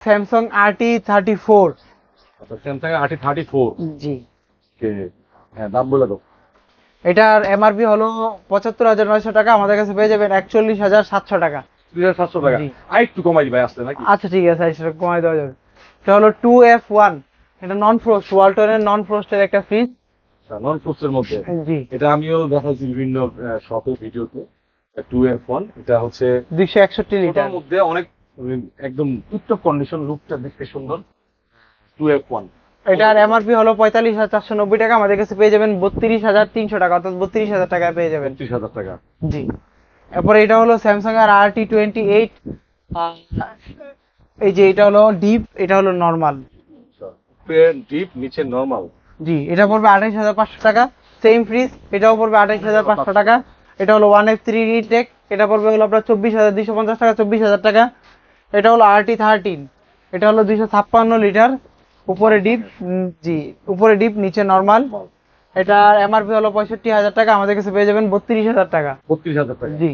Samsung RT34। আচ্ছা, Samsung RT34। জি, ওকে, হ্যাঁ, দাম বলে দাও। এটার এমআরপি হলো ৭৫,৯০০ টাকা, আমাদের কাছে পেয়ে যাবেন ৪১,৭০০ টাকা। 3700 টাকা। জি। আর একটু কমাই দিবে আসলে নাকি? আচ্ছা ঠিক আছে, সেটা কমাই দেওয়া যাবে। এটা হলো 2F1, এটা নন ফ্রোস্ট, ওয়ালটনের নন ফ্রোস্টের একটা ফ্রিজ। নন ফ্রুটসের মধ্যে। জি, এটা আমিও দেখাচ্ছি বিভিন্ন শপে, ভিডিওতে। 2F1, এটা হচ্ছে 261 লিটার। ছোটর মধ্যে অনেক একদম টিপটপ কন্ডিশন, লুকটা দেখতে সুন্দর। 2F1। এটার এমআরপি হলো ৪৫,৪৯০ টাকা, আমাদের কাছে পেয়ে যাবেন ৩২,৩০০ টাকা, অর্থাৎ 32,০০০ টাকায় পেয়ে যাবেন। ৩২,০০০ টাকা। জি। এরপরে এটা হলো স্যামসাং এর RT28। এই যে এটা হলো ডিপ, এটা হলো নরমাল। ডিপ, নিচে নরমাল। জি, এটা পড়বে ২৮,৫০০ টাকা। সেম ফ্রিজ, এটাও পড়বে ২৮,৫০০ টাকা। এটা হলো 1F3 রিটেক, এটা পড়বে হলো আপনার ২৪,২৫০ টাকা, ২৪,০০০ টাকা। এটা হলো RT13, এটা হলো 256 লিটার, উপরে ডিপ। জি, উপরে ডিপ, নিচে নরমাল। এটার এমআরপি হলো ৬৫,০০০ টাকা, আমাদের কাছে পেয়ে যাবেন ৩২,০০০ টাকা। ৩২,০০০ টাকা। জি।